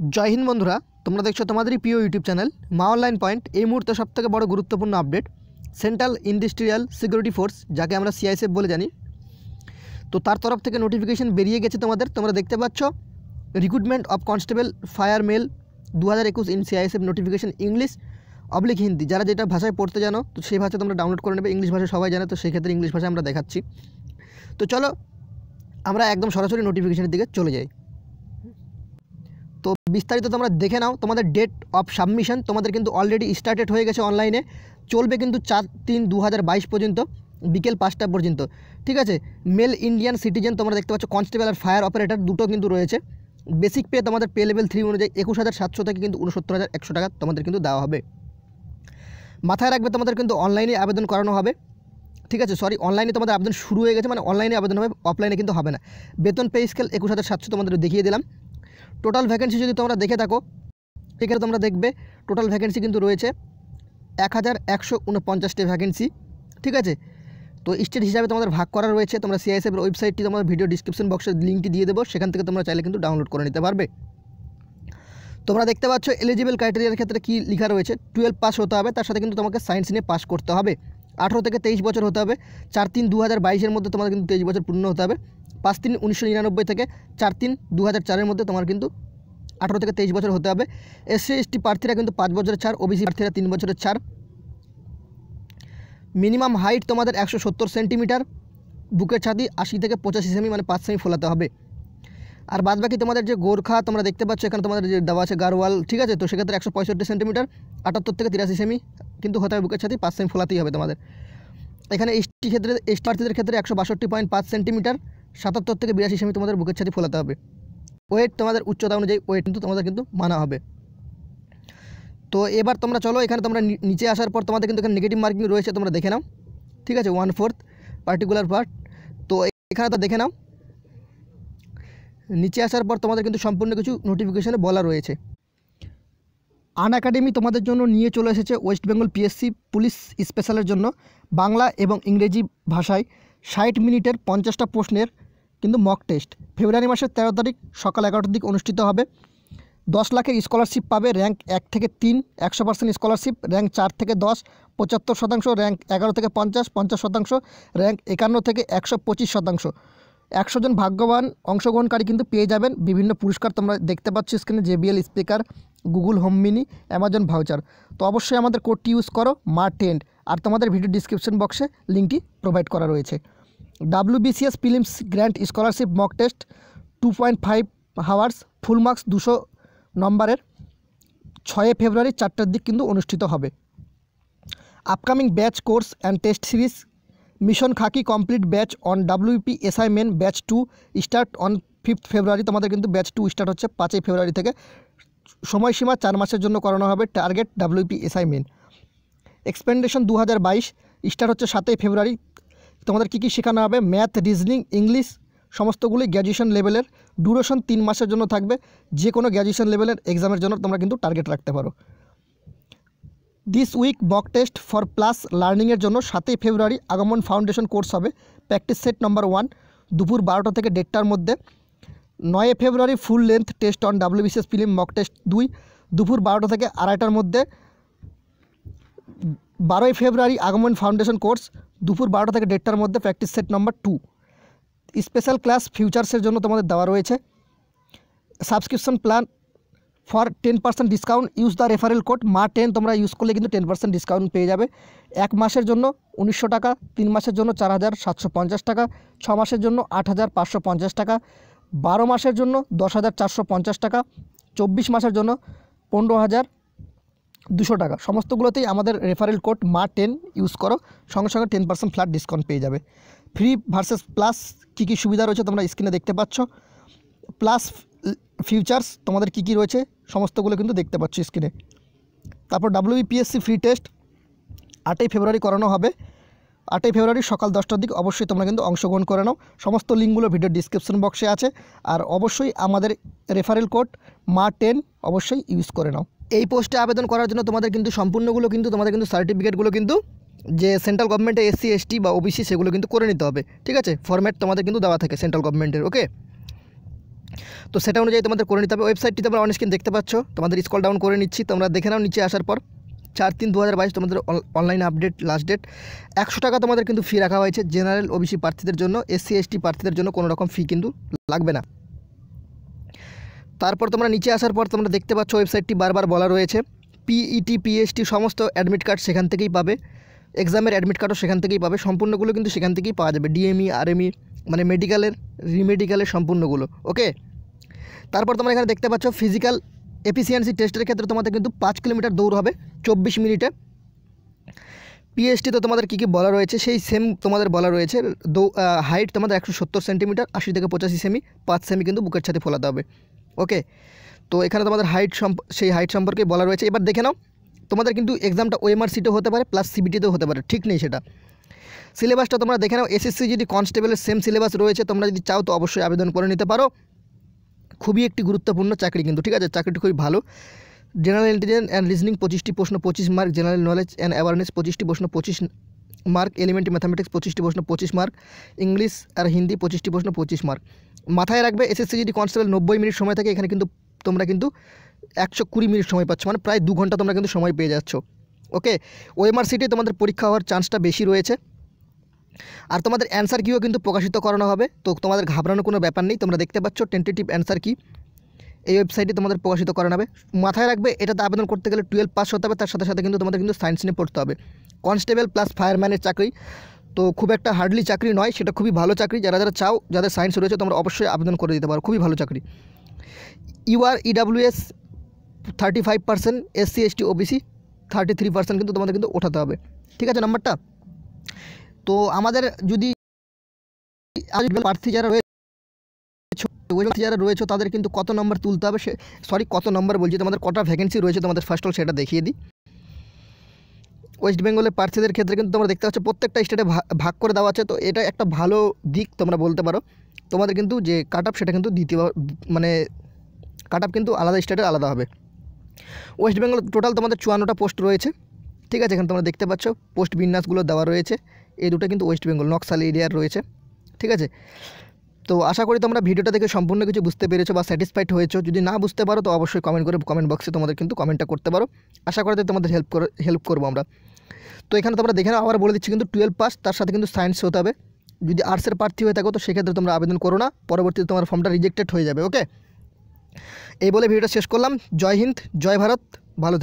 জয় হিন্দ বন্ধুরা, তোমরা দেখছো তোমাদেরই প্রিয় ইউটিউব চ্যানেল মা অনলাইন পয়েন্ট। এই মুহূর্তে সবথেকে বড় গুরুত্বপূর্ণ update central industrial security force, যাকে আমরা সিআইএসএফ বলে জানি। তো তার তরফ থেকে নোটিফিকেশন বেরিয়ে গেছে তোমরা দেখতে পাচ্ছ recruitment of constable fire male 2021 in CISF notification English oblique Hindi. যারা যেটা ভাষায় পড়তে জানো তো সেই ভাষা তোমরা ডাউনলোড করে নেবে। ইংলিশ ভাষা সবাই জানে, তো সেই ক্ষেত্রে ইংলিশ ভাষা আমরা দেখাচ্ছি। তো চলো আমরা একদম সরাসরি নোটিফিকেশনের দিকে চলে যাই। তো বিস্তারিত তোমরা দেখে নাও। তোমাদের ডেট অফ সাবমিশন তোমাদের কিন্তু অলরেডি স্টার্টেড হয়ে গেছে অনলাইনে, চলবে কিন্তু 4/3/2022 পর্যন্ত বিকেল 5টা পর্যন্ত। ঠিক আছে, মেল ইন্ডিয়ান সিটিজেন তোমরা দেখতে পাচ্ছ, কনস্টেবল আর ফায়ার অপারেটর দুটো কিন্তু রয়েছে। বেসিক পে তোমাদের পে লেভেল 3 অনুযায়ী 21,700 থেকে কিন্তু 69,100 টাকা তোমাদের কিন্তু দেওয়া হবে। মাথায় রাখবে তোমাদের কিন্তু অনলাইনে আবেদন করানো হবে। ঠিক আছে, অনলাইনে তোমাদের আবেদন শুরু হয়ে গেছে, মানে অনলাইনে আবেদন হবে, অফলাইনে কিন্তু হবে না। বেতন পে স্কেল 21,700 তোমাদের দেখিয়ে দিলাম। টোটাল ভ্যাকেন্সি যদি তোমরা দেখে থাকো, এখানে তোমরা দেখবে টোটাল ভ্যাকেন্সি কিন্তু রয়েছে 1,149টি ভ্যাকেন্সি। ঠিক আছে, তো স্টেট হিসাবে তোমাদের ভাগ করা রয়েছে। তোমরা সিআইএসএফের ওয়েবসাইটটি তোমাদের ভিডিও ডিসক্রিপশন বক্সের লিঙ্কটি দিয়ে দেবো, সেখান থেকে তোমরা চাইলে কিন্তু ডাউনলোড করে নিতে পারবে। তোমরা দেখতে পাচ্ছ এলিজিবল ক্রাইটেরিয়ার ক্ষেত্রে কী লেখা রয়েছে। 12 পাস হতে হবে, তার সাথে কিন্তু তোমাকে সায়েন্স নিয়ে পাস করতে হবে। 18 থেকে 23 বছর হতে হবে। 4/3/2022 মধ্যে তোমার কিন্তু 23 বছর পূর্ণ হতে হবে। 5/3/1999 থেকে 4/3/2004 মধ্যে তোমার কিন্তু 18 থেকে 23 বছর হতে হবে। SC/ST প্রার্থীরা কিন্তু 5 বছরের ছাড়, ওবিসি প্রার্থীরা 3 বছরের ছাড়। মিনিমাম হাইট তোমাদের 170 সেন্টিমিটার, বুকের ছাতি 80 থেকে 85 সেমি, মানে 5 সেমি ফোলাতে হবে। আর বাদবাকি তোমাদের যে গোর্খা তোমরা দেখতে পাচ্ছ এখানে তোমাদের যে দেওয়া আছে গারওয়াল, ঠিক আছে, তো সেক্ষেত্রে 165 সেন্টিমিটার, 78 থেকে 83 সেমি কিন্তু হতে হবে বুকের ছাতি, 5 সেমি ফোলাতেই হবে তোমাদের। এখানে এসটি প্রার্থীদের ক্ষেত্রে 162.5 সেন্টিমিটার, 77 থেকে 82 সেমি তোমাদের বুকের ছাতি ফোলাতে হবে। ওয়েট তোমাদের উচ্চতা অনুযায়ী ওয়েট কিন্তু তোমাদের কিন্তু মানা হবে। তো এবার তোমরা চলো, এখানে তোমরা নিচে আসার পর তোমাদের কিন্তু এখানে নেগেটিভ মার্কিং রয়েছে, তোমরা দেখে নাও। ঠিক আছে, 1/4 পার্টিকুলার পার্ট, তো এখানে তো দেখে নাও। নিচে আসার পর তোমাদের কিন্তু সম্পূর্ণ কিছু নোটিফিকেশনে বলা রয়েছে। আনএকাডেমি তোমাদের জন্য নিয়ে চলে এসেছে ওয়েস্ট বেঙ্গল পিএসসি পুলিশ স্পেশালের জন্য বাংলা এবং ইংরেজি ভাষায় 60 মিনিটের 50টা প্রশ্নের কিন্তু মক টেস্ট। ফেব্রুয়ারি মাসের 13 তারিখ সকাল 11টার দিকে অনুষ্ঠিত হবে। 10 লাখের স্কলারশিপ পাবে র্যাঙ্ক 1 থেকে 3, 100% স্কলারশিপ। র্যাঙ্ক 4 থেকে 10 75%, র্যাঙ্ক 11 থেকে 50 50%, র্যাঙ্ক 51 থেকে 125%। 100 জন ভাগ্যবান অংশগ্রহণকারী কিন্তু পেয়ে যাবেন বিভিন্ন পুরস্কার। তোমরা দেখতে পাচ্ছ স্ক্রিনে JBL speaker, Google home mini, Amazon voucher. তো অবশ্যই আমাদের কোডটি ইউজ করো মা10, আর তোমাদের ভিডিও ডিসক্রিপশন বক্সে লিঙ্কটি প্রোভাইড করা রয়েছে। WBCS prelims grand scholarship mock test 2.5 hours, full marks 200 নম্বরের, 6 ফেব্রুয়ারি 4টার দিক কিন্তু অনুষ্ঠিত হবে। Upcoming batch course and test series mission Khaki complete batch on WPSI main batch 2 start on 5 February. তোমাদের কিন্তু ব্যাচ 2 স্টার্ট হচ্ছে 5 ফেব্রুয়ারি থেকে। সময়সীমা 4 মাসের জন্য করানো হবে। Target WPSI main. Expedition 2022 start হচ্ছে 7 ফেব্রুয়ারি। তোমাদের কী শেখানো হবে? ম্যাথ, রিজনিং, ইংলিশ সমস্তগুলি গ্র্যাজুয়েশন লেভেলের। ডিউরেশন 3 মাসের জন্য থাকবে। যে কোনো গ্র্যাজুয়েশন লেভেলের এক্সামের জন্য তোমরা কিন্তু টার্গেট রাখতে পারো। This week mock test for plus লার্নিংয়ের জন্য 7 ফেব্রুয়ারি আগমন ফাউন্ডেশন কোর্স হবে। প্র্যাকটিস সেট নম্বর 1 দুপুর 12টা থেকে 1:30টার মধ্যে। 9 February full length test on WBCS film mock test 2 দুপুর 12টা থেকে 2:30টার মধ্যে। 12 ফেব্রুয়ারি আগমন ফাউন্ডেশন কোর্স দুপুর 12টা থেকে 1:30টার মধ্যে, practice set number 2। Special class ফিউচার্সের জন্য তোমাদের দেওয়া রয়েছে। Subscription plan for 10% discount, use the referral code মা10 তোমরা ইউজ করলে কিন্তু 10% ডিসকাউন্ট পেয়ে যাবে। 1 মাসের জন্য 1900 টাকা, 3 মাসের জন্য 4,750 টাকা, 6 মাসের জন্য 8,550 টাকা, 12 মাসের জন্য 10,450 টাকা, 24 মাসের জন্য 15,200 টাকা। সমস্তগুলোতেই আমাদের রেফারেল কোড মা10 ইউজ করো, সঙ্গে সঙ্গে 10% ফ্ল্যাট ডিসকাউন্ট পেয়ে যাবে। ফ্রি ভার্সেস প্লাস কী কী সুবিধা রয়েছে তোমরা স্ক্রিনে দেখতে পাচ্ছ। প্লাস ফিউচার্স তোমাদের কী কী রয়েছে সমস্তগুলো কিন্তু দেখতে পাচ্ছ স্ক্রিনে। তারপর WBPSC ফ্রি টেস্ট 8 ফেব্রুয়ারি করানো হবে। 8 ফেব্রুয়ারি সকাল 10টার দিকে অবশ্যই তোমরা কিন্তু অংশগ্রহণ করে নাও। সমস্ত লিঙ্কগুলো ভিডিও ডিসক্রিপশন বক্সে আছে। আর অবশ্যই আমাদের রেফারেল কোড মা10 অবশ্যই ইউজ করে নাও। এই পোস্টে আবেদন করার জন্য তোমাদের কিন্তু সম্পূর্ণগুলো কিন্তু তোমাদের কিন্তু সার্টিফিকেটগুলো কিন্তু যে সেন্ট্রাল গভর্নমেন্টের SC/ST বা OBC সেগুলো কিন্তু করে নিতে হবে। ঠিক আছে, ফরম্যাট তোমাদের কিন্তু দেওয়া থাকে সেন্ট্রাল গভর্নমেন্টের। ওকে, তো সেটা অনুযায়ী তোমাদের করে নিতে হবে। ওয়েবসাইটটি তোমরা অন স্ক্রিন দেখতে পাচ্ছ, তোমাদের স্ক্রল ডাউন করে নিচ্ছি, তোমরা দেখে নাও। নিচে আসার পর 4/3/2022 তোমাদের অনলাইন আপডেট লাস্ট ডেট। 100 টাকা তোমাদের কিন্তু ফি রাখা হয়েছে জেনারেল ওবিসি প্রার্থীদের জন্য। এসসি এসটি প্রার্থীদের জন্য কোনো রকম ফি কিন্তু লাগবে না। তারপর তোমরা নিচে আসার পর তোমরা দেখতে পাচ্ছ ওয়েবসাইটটি বারবার বলা রয়েছে পিইটি পিএসটি সমস্ত অ্যাডমিট কার্ড সেখান থেকেই পাবে, এক্সামের অ্যাডমিট কার্ডও সেখান থেকেই পাবে, সম্পূর্ণগুলো কিন্তু সেখান থেকেই পাওয়া যাবে। ডিএমই আরএমই মানে মেডিকেলের রিমেডিকেলের সম্পূর্ণগুলো। ওকে, তারপর তোমরা এখানে দেখতে পাচ্ছ ফিজিক্যাল এফিসিয়েন্সি টেস্টের ক্ষেত্রে তোমাদের কিন্তু 5 কিলোমিটার দৌড় হবে 24 মিনিটে। পিএসটি তো তোমাদের কী কী বলা রয়েছে সেই সেম তোমাদের বলা রয়েছে। হাইট তোমাদের 170 সেন্টিমিটার, 80 থেকে 85 সেমি, 5 সেমি কিন্তু বুকের সাথে ফোলাতে হবে। ওকে, তো এখানে তোমাদের সেই হাইট সম্পর্কে বলা রয়েছে। এবার দেখে নাও, তোমাদের কিন্তু এক্সামটা ওএমআর সিটেও হতে পারে প্লাস সিবিটিতেও হতে পারে, ঠিক নেই সেটা। সিলেবাসটা তোমরা দেখে নাও, এসএসসি যদি কনস্টেবলের সেম সিলেবাস রয়েছে, তোমরা যদি চাও তো অবশ্যই আবেদন করে নিতে পারো। খুবই একটি গুরুত্বপূর্ণ চাকরি কিন্তু, ঠিক আছে, চাকরিটি খুবই ভালো। জেনারেল ইন্টেলিজেন্স অ্যান্ড রিজনিং 25টি প্রশ্ন 25 mark, general knowledge and awareness 25টি প্রশ্ন 25 মার্ক, এলিমেন্টারি ম্যাথামেটিক্স 25টি প্রশ্ন 25 মার্ক, ইংলিশ আর হিন্দি 25টি প্রশ্ন 25 মার্ক। মাথায় রাখবে, এসএসসি যদি কনস্টেবল 90 মিনিট সময় থাকে, এখানে কিন্তু তোমরা কিন্তু 120 মিনিট সময় পাচ্ছ, মানে প্রায় 2 ঘন্টা তোমরা কিন্তু সময় পেয়ে যাচ্ছ। ওকে, ওএমআর সিটে তোমাদের পরীক্ষা হওয়ার চান্সটা বেশি রয়েছে। আর তোমাদের অ্যান্সার কিও কিন্তু প্রকাশিত করানো হবে, তো তোমাদের ঘাবড়ানোর কোনো ব্যাপার নেই। তোমরা দেখতে পাচ্ছ টেন্টেটিভ অ্যান্সার কি এই ওয়েবসাইটে তোমাদের প্রকাশিত করানো হবে। মাথায় রাখবে, এটাতে আবেদন করতে গেলে 12 পাস হতে হবে, তার সাথে সাথে কিন্তু তোমাদের কিন্তু সায়েন্স নিয়ে পড়তে হবে। কনস্টেবল প্লাস ফায়ারম্যানের চাকরি, তো খুব একটা হার্ডলি চাকরি নয়, সেটা খুবই ভালো চাকরি। যারা যারা চাও, যাদের সায়েন্স রয়েছে, তোমরা অবশ্যই আবেদন করে দিতে পারো, খুবই ভালো চাকরি। UR EWS 35%, SC ST OBC 33% কিন্তু তোমাদের কিন্তু ওঠাতে হবে, ঠিক আছে নাম্বারটা। তো আমাদের যদি প্রার্থী যারা রয়েছে তাদের কিন্তু কত নম্বর তুলতে হবে, কত নম্বর বলছি, তোমাদের কটা ভ্যাকেন্সি রয়েছে তোমাদের ফার্স্ট অল সেটা দেখিয়ে দিই। ওয়েস্ট বেঙ্গলের প্রার্থীদের ক্ষেত্রে কিন্তু তোমরা দেখতে পাচ্ছ প্রত্যেকটা স্টেটে ভাগ করে দেওয়া আছে, তো এটা একটা ভালো দিক তোমরা বলতে পারো। তোমাদের কিন্তু যে কাট অফ সেটা কিন্তু মানে কাট অফ কিন্তু আলাদা স্টেটের আলাদা হবে। ওয়েস্ট বেঙ্গল টোটাল তোমাদের 54টা পোস্ট রয়েছে, ঠিক আছে। এখানে তোমরা দেখতে পাচ্ছ পোস্ট বিন্যাসগুলো দেওয়া রয়েছে, এই দুটো কিন্তু ওয়েস্ট বেঙ্গল নকশাল এরিয়ার রয়েছে, ঠিক আছে। তো আশা করি তোমরা ভিডিওটা দেখে সম্পূর্ণ কিছু বুঝতে পেরেছো বা স্যাটিসফাইড হয়েছো। যদি না বুঝতে পারো তো অবশ্যই কমেন্ট বক্সে তোমাদের কিন্তু কমেন্টটা করতে পারো, আশা করি তোমাদের হেল্প করবো আমরা। তো এখানে তোমরা দেখে নাও, আবার বলে দিচ্ছি কিন্তু 12 পাস, তার সাথে কিন্তু সায়েন্স হতে হবে। যদি আর্টসের প্রার্থী হয়ে থাকো তো সেক্ষেত্রে তোমরা আবেদন করো না, পরবর্তীতে তোমার ফর্মটা রিজেক্টেড হয়ে যাবে। ওকে, এই বলে ভিডিওটা শেষ করলাম। জয় হিন্দ, জয় ভারত, ভালো।